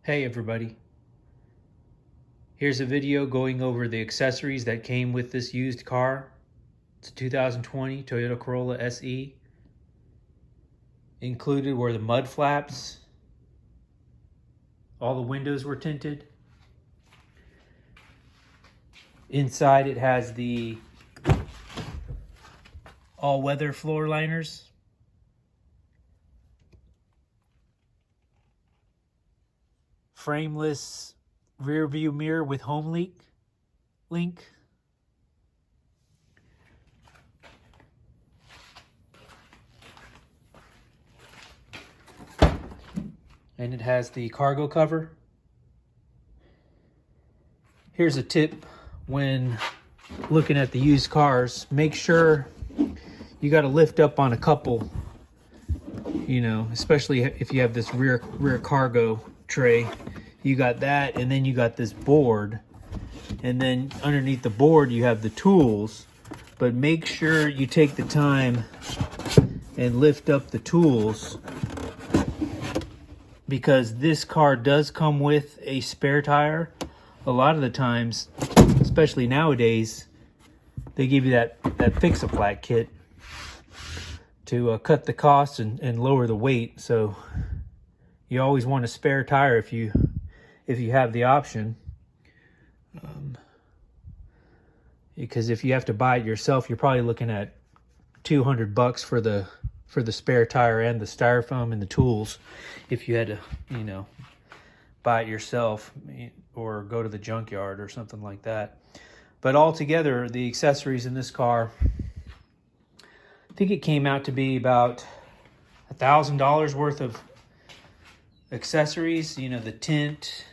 Hey everybody, here's a video going over the accessories that came with this used car. It's a 2020 Toyota Corolla SE. Included were the mud flaps. All the windows were tinted. Inside it has the all-weather floor liners. Frameless rear view mirror with home link. And it has the cargo cover. Here's a tip when looking at the used cars. Make sure you got to lift up on a couple, especially if you have this rear cargo tray. You got that, and then you got this board, and then underneath the board you have the tools. But make sure you take the time and lift up the tools, because this car does come with a spare tire. A lot of the times, especially nowadays, they give you that fix-a-flat kit to cut the cost and lower the weight. So you always want a spare tire if you have the option, because if you have to buy it yourself, you're probably looking at $200 for the spare tire and the styrofoam and the tools. If you had to, buy it yourself or go to the junkyard or something like that. But altogether, the accessories in this car, I think it came out to be about $1,000 worth of accessories. The tint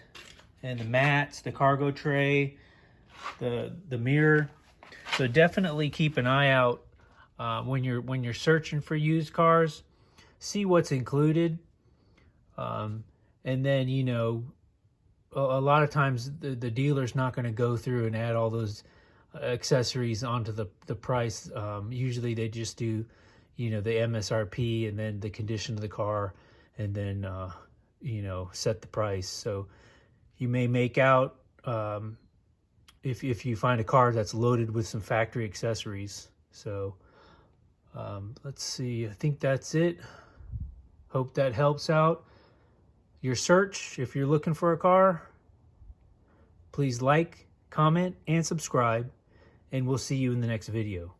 and the mats, the cargo tray, the mirror. So definitely keep an eye out when you're searching for used cars. See what's included, and then a lot of times the dealer's not going to go through and add all those accessories onto the price. Usually they just do the MSRP and then the condition of the car, and then set the price. So you may make out if you find a car that's loaded with some factory accessories. So let's see, I think that's it. Hope that helps out your search. If you're looking for a car, please like, comment, and subscribe, and we'll see you in the next video.